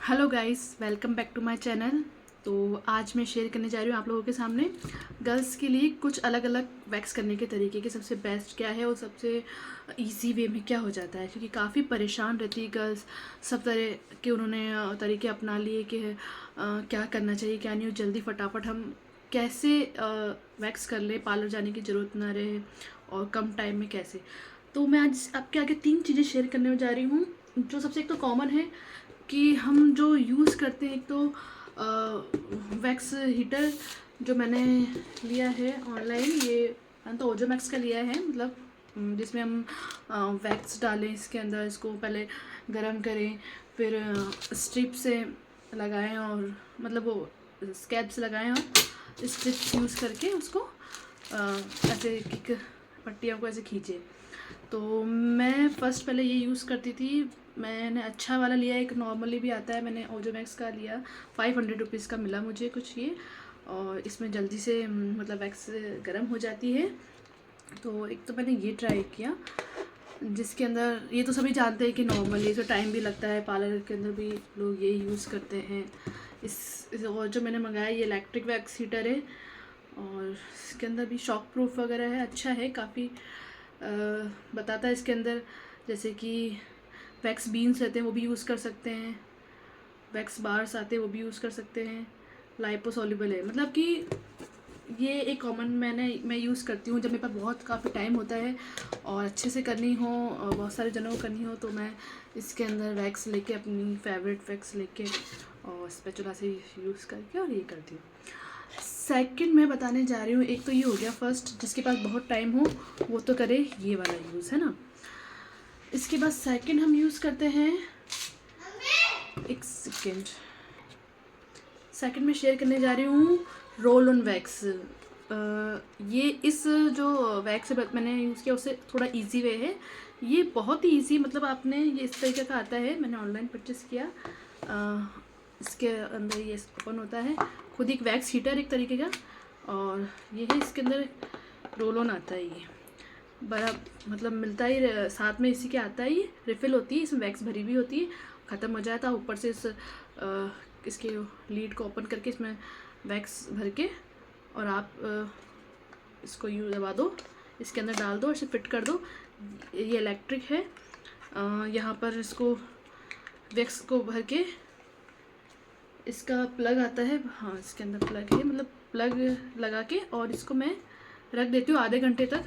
Hello guys, welcome back to my channel. तो आज मैं शेयर करने जा रही हूँ आप लोगों के सामने गर्ल्स के लिए कुछ अलग अलग वैक्स करने के तरीके कि सबसे बेस्ट क्या है और सबसे इजी वे में क्या हो जाता है, क्योंकि काफ़ी परेशान रहती है गर्ल्स। सब तरह के उन्होंने तरीके अपना लिए कि क्या करना चाहिए क्या नहीं, और जल्दी फटाफट हम कैसे वैक्स कर ले, पार्लर जाने की ज़रूरत ना रहे और कम टाइम में कैसे। तो मैं आज आपके आगे 3 चीज़ें शेयर करने जा रही हूँ। जो सबसे एक तो कॉमन है कि हम जो यूज़ करते हैं, एक तो वैक्स हीटर जो मैंने लिया है ऑनलाइन, ये मैंने तो ओजोमैक्स का लिया है। मतलब जिसमें हम वैक्स डालें इसके अंदर, इसको पहले गरम करें, फिर स्ट्रिप से लगाएं और मतलब वो स्कैब्स लगाएं और स्ट्रिप्स यूज़ करके उसको ऐसे किक पट्टियों को ऐसे खींचे। तो मैं फ़र्स्ट पहले ये यूज़ करती थी। मैंने अच्छा वाला लिया, एक नॉर्मली भी आता है, मैंने ओजोमैक्स का लिया। 500 रुपीज़ का मिला मुझे कुछ ये, और इसमें जल्दी से मतलब वैक्स गर्म हो जाती है। तो एक तो मैंने ये ट्राई किया, जिसके अंदर ये तो सभी जानते हैं कि नॉर्मली इसमें टाइम भी लगता है, पार्लर के अंदर भी लोग ये यूज़ करते हैं। और जो मैंने मंगाया ये इलेक्ट्रिक वैक्स हीटर है, और इसके अंदर भी शॉक प्रूफ वगैरह है, अच्छा है काफ़ी। बताता है इसके अंदर जैसे कि वैक्स बीन्स रहते हैं वो भी यूज़ कर सकते हैं, वैक्स बार्स आते हैं वो भी यूज़ कर सकते हैं, लाइपोसोल्यूबल है। मतलब कि ये एक कॉमन मैं यूज़ करती हूँ जब मेरे पास बहुत काफ़ी टाइम होता है और अच्छे से करनी हो और बहुत सारे जनों को करनी हो, तो मैं इसके अंदर वैक्स लेके, अपनी फेवरेट वैक्स लेके और स्पैचुला से यूज़ करके और ये करती हूँ। सेकंड मैं बताने जा रही हूँ, एक तो ये हो गया फर्स्ट, जिसके पास बहुत टाइम हो वो तो करे ये वाला यूज़, है ना। इसके बाद सेकंड हम यूज़ करते हैं, एक सेकेंड, सेकंड में शेयर करने जा रही हूँ रोल ऑन वैक्स। ये इस जो वैक्स मैंने यूज़ किया उससे थोड़ा इजी वे है। ये बहुत ही इजी, मतलब आपने ये इस तरीके का आता है, मैंने ऑनलाइन परचेस किया। इसके अंदर ये ओपन होता है, खुद एक वैक्स हीटर एक तरीके का, और ये है इसके अंदर रोल ऑन आता है। ये बड़ा मतलब मिलता ही साथ में इसी के आता है, ये रिफ़िल होती है, इसमें वैक्स भरी हुई होती है, ख़त्म हो जाता है ऊपर से इसके लीड को ओपन करके इसमें वैक्स भर के, और आप इसको यूँ दबा दो, इसके अंदर डाल दो, इसे फिट कर दो। ये इलेक्ट्रिक है। यहाँ पर इसको वैक्स को भर के, इसका प्लग आता है, हाँ इसके अंदर प्लग है, मतलब प्लग लगा के, और इसको मैं रख देती हूँ आधे घंटे तक।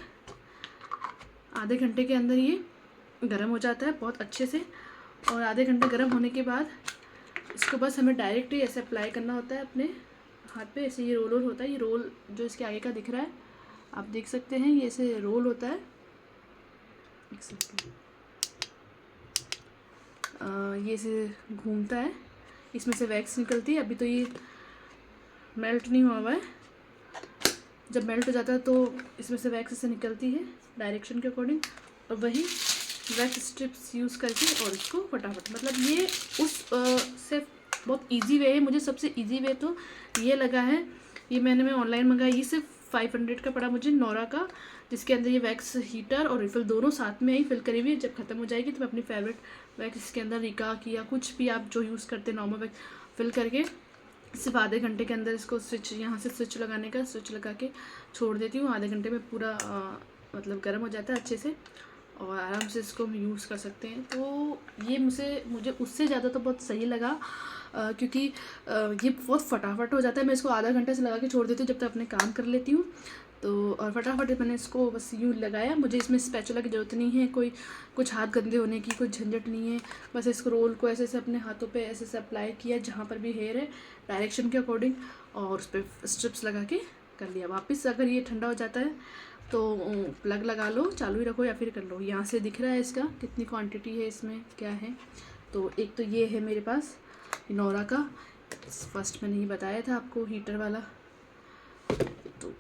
आधे घंटे के अंदर ये गर्म हो जाता है बहुत अच्छे से, और आधे घंटे गर्म होने के बाद इसको बस हमें डायरेक्ट ही ऐसे अप्लाई करना होता है अपने हाथ पे। ऐसे ये रोल होता है, ये रोल जो इसके आगे का दिख रहा है आप देख सकते हैं, ये ऐसे रोल होता है, देख सकते हैं। ये ऐसे घूमता है, इसमें से वैक्स निकलती है। अभी तो ये मेल्ट नहीं हुआ हुआ है, जब मेल्ट हो जाता है तो इसमें से वैक्स ऐसे निकलती है डायरेक्शन के अकॉर्डिंग, और वही वैक्स स्ट्रिप्स यूज़ करके और इसको फटाफट, मतलब ये उस से बहुत इजी वे है। मुझे सबसे इजी वे तो ये लगा है। ये मैं ऑनलाइन मंगाया, ये सिर्फ 500 का पड़ा मुझे, नोरा का, जिसके अंदर ये वैक्स हीटर और रिफ़िल दोनों साथ में ही फिल करी हुई है। जब ख़त्म हो जाएगी तो मैं अपनी फेवरेट वैक्स इसके अंदर रिका की या कुछ भी आप जो यूज़ करते हैं नॉर्मल वैक्स फिल करके, सिर्फ आधे घंटे के अंदर इसको स्विच, यहाँ से स्विच लगाने का, स्विच लगा के छोड़ देती हूँ। आधे घंटे में पूरा मतलब गर्म हो जाता है अच्छे से, और आराम से इसको हम यूज़ कर सकते हैं। तो ये मुझे उससे ज़्यादा तो बहुत सही लगा, क्योंकि ये बहुत फटाफट हो जाता है। मैं इसको आधा घंटे से लगा के छोड़ देती हूँ जब तक अपने काम कर लेती हूँ। तो और फटाफट मैंने इसको बस यूँ लगाया, मुझे इसमें स्पैचुला की ज़रूरत नहीं है, कोई कुछ हाथ गंदे होने की कोई झंझट नहीं है। बस इसको रोल को ऐसे अपने हाथों पे ऐसे अप्लाई किया जहाँ पर भी हेयर है डायरेक्शन के अकॉर्डिंग, और उस पर स्ट्रिप्स लगा के कर लिया। वापस अगर ये ठंडा हो जाता है तो प्लग लगा लो, चालू ही रखो या फिर कर लो। यहाँ से दिख रहा है इसका कितनी क्वांटिटी है, इसमें क्या है। तो एक तो ये है मेरे पास नोरा का, फर्स्ट मैंने ये बताया था आपको हीटर वाला। तो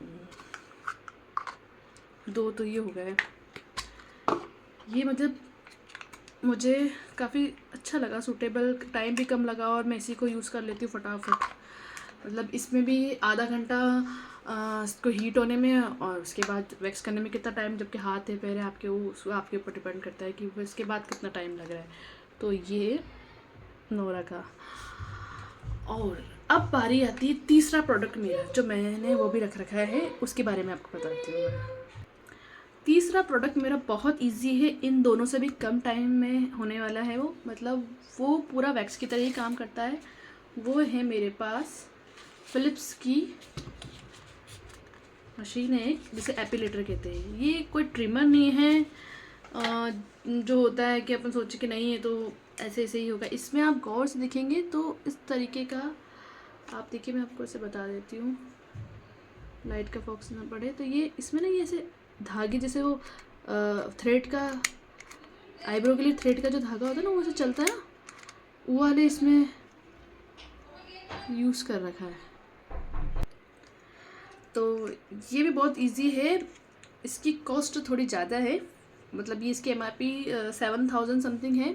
दो तो ये हो गए। ये मतलब मुझे काफ़ी अच्छा लगा, सूटेबल, टाइम भी कम लगा, और मैं इसी को यूज़ कर लेती हूँ फटाफट। मतलब इसमें भी आधा घंटा इसको हीट होने में और उसके बाद वैक्स करने में कितना टाइम, जबकि हाथ है पैर है आपके, वो आपके ऊपर डिपेंड करता है कि वो इसके बाद कितना टाइम लग रहा है। तो ये नोरा का। और अब बारी आती है तीसरा प्रोडक्ट मेरा जो मैंने वो भी रख रखा है, उसके बारे में आपको बताती हूँ मैं। तीसरा प्रोडक्ट मेरा बहुत इजी है, इन दोनों से भी कम टाइम में होने वाला है वो, मतलब वो पूरा वैक्स की तरह ही काम करता है। वो है मेरे पास फिलिप्स की मशीन है, जिसे एपिलेटर कहते हैं। ये कोई ट्रिमर नहीं है जो होता है कि अपन सोचे कि नहीं है तो ऐसे ऐसे ही होगा। इसमें आप गौर से देखेंगे तो इस तरीके का, आप देखिए मैं आपको ऐसे बता देती हूँ, लाइट का फोकस ना पड़े तो ये इसमें ना ये ऐसे धागे जैसे वो थ्रेड का, आईब्रो के लिए थ्रेड का जो धागा होता है ना वो ऐसे चलता है ना, वो वाले इसमें यूज़ कर रखा है। तो ये भी बहुत इजी है। इसकी कॉस्ट थोड़ी ज़्यादा है, मतलब ये इसकी MRP 7,000 समथिंग है,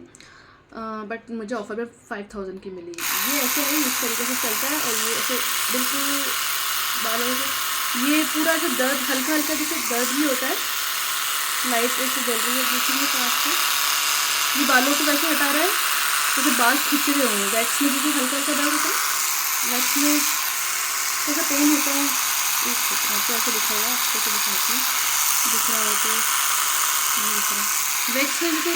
बट मुझे ऑफर में 5,000 की मिली। ये ऐसे है, इस तरीके से चलता है और ये ऐसे बिल्कुल बालों से, ये पूरा जो दर्द हल्का हल्का जैसे दर्द भी होता है, लाइट ऐसे जल रही है देखेंगे तो आपको, ये बालों को वैसे हटा रहा है जैसे बाल खिंच रहे होंगे। वैक्स में जैसे हल्का हल्का दर्द होता है, वैक्स में कैसा पेन होता है, एक आपको ऐसे दिखाएगा, आपको तो दिखाती हूँ, दिख रहा हो तो नहीं दिख रहा। वैक्स में जैसे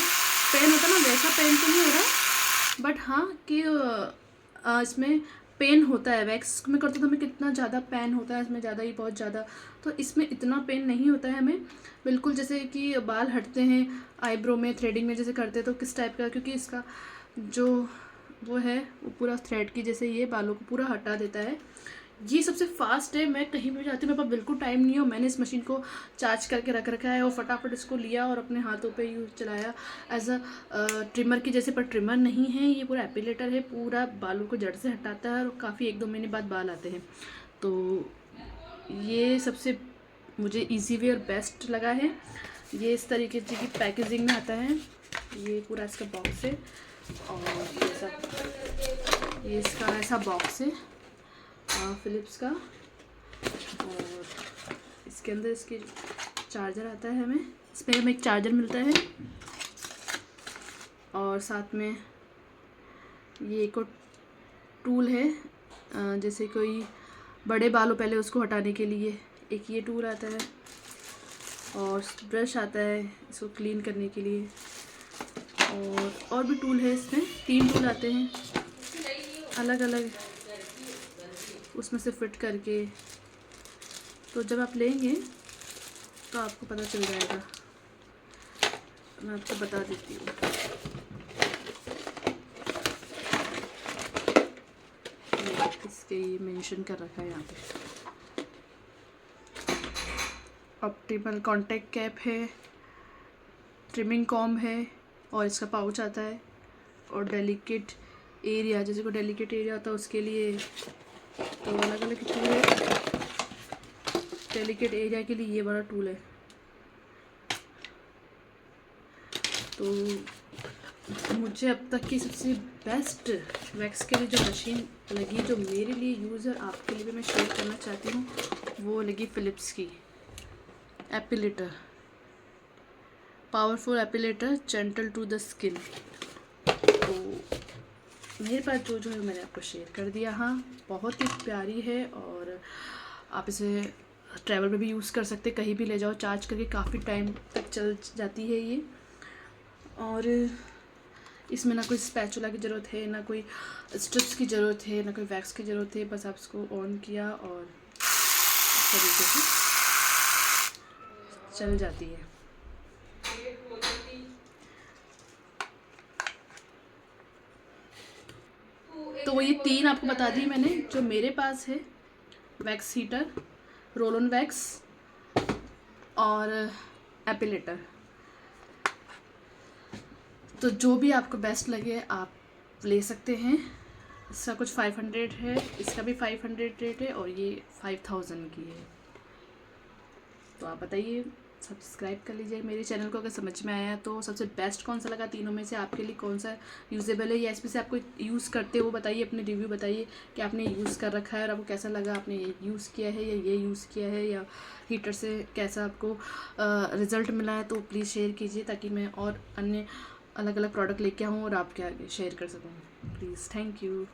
पेन होता है ना, वैसा पेन तो नहीं हो रहा, बट हाँ कि इसमें पेन होता है। वैक्स में करते तो हमें कितना ज़्यादा पेन होता है, इसमें ज़्यादा ही बहुत ज़्यादा, तो इसमें इतना पेन नहीं होता है हमें। बिल्कुल जैसे कि बाल हटते हैं आईब्रो में थ्रेडिंग में जैसे करते हैं तो किस टाइप का, क्योंकि इसका जो वो है वो पूरा थ्रेड की जैसे ये बालों को पूरा हटा देता है। ये सबसे फास्ट है। मैं कहीं भी जाती हूँ, मेरे पास बिल्कुल टाइम नहीं है, मैंने इस मशीन को चार्ज करके रख रखा है और फटाफट इसको लिया और अपने हाथों पे यूज चलाया एज अ ट्रिमर की जैसे, पर ट्रिमर नहीं है, ये पूरा एपिलेटर है, पूरा बालों को जड़ से हटाता है और काफ़ी 1-2 महीने बाद बाल आते हैं। तो ये सबसे मुझे ईजी वे और बेस्ट लगा है। ये इस तरीके की पैकेजिंग में आता है, ये पूरा इसका बॉक्स है और ये इसका ऐसा बॉक्स है फिलिप्स का, और इसके अंदर इसके चार्जर आता है, हमें एक चार्जर मिलता है और साथ में ये एक और टूल है, जैसे कोई बड़े बालों पहले उसको हटाने के लिए एक ये टूल आता है और ब्रश आता है इसको क्लीन करने के लिए, और भी टूल है इसमें, 3 टूल आते हैं अलग अलग उसमें से फिट करके। तो जब आप लेंगे तो आपको पता चल जाएगा, मैं आपको बता देती हूँ। इसके ये मेंशन कर रखा है यहाँ पे, ऑप्टिमल कॉन्टैक्ट कैप है, ट्रिमिंग कॉम्ब है और इसका पाउच आता है, और डेलिकेट एरिया, जैसे कोई डेलिकेट एरिया होता है उसके लिए तो अलग अलग टूल है। डेलिकेट एरिया के लिए ये बड़ा टूल है। तो मुझे अब तक की सबसे बेस्ट वैक्स के लिए जो मशीन लगी, जो मेरे लिए यूज़ है, आपके लिए भी मैं शेयर करना चाहती हूँ, वो लगी फिलिप्स की epilator, powerful epilator, gentle to the skin. तो मेरे पास जो है मैंने आपको शेयर कर दिया। हाँ, बहुत ही प्यारी है और आप इसे ट्रैवल में भी यूज़ कर सकते, कहीं भी ले जाओ चार्ज करके, काफ़ी टाइम तक चल जाती है ये। और इसमें ना कोई स्पैचुला की ज़रूरत है, ना कोई स्ट्रिप्स की ज़रूरत है, ना कोई वैक्स की ज़रूरत है, बस आप इसको ऑन किया और इस तरीके से चल जाती है। तो वो ये 3 आपको बता दी मैंने जो मेरे पास है, wax heater, roll on wax और एपिलेटर। तो जो भी आपको बेस्ट लगे आप ले सकते हैं। इसका कुछ 500 है, इसका भी 500 रेट है और ये 5000 की है। तो आप बताइए, सब्सक्राइब कर लीजिए मेरे चैनल को अगर समझ में आया तो। सबसे बेस्ट कौन सा लगा तीनों में से, आपके लिए कौन सा यूजेबल है, या इसमें से आपको यूज़ करते हो बताइए, अपने रिव्यू बताइए कि आपने यूज़ कर रखा है और आपको कैसा लगा, आपने ये यूज़ किया है या ये यूज़ किया है, या हीटर से कैसा आपको रिज़ल्ट मिला है। तो प्लीज़ शेयर कीजिए ताकि मैं और अन्य अलग अलग प्रोडक्ट लेके आऊँ और आपके आगे शेयर कर सकूँ। Please, thank you.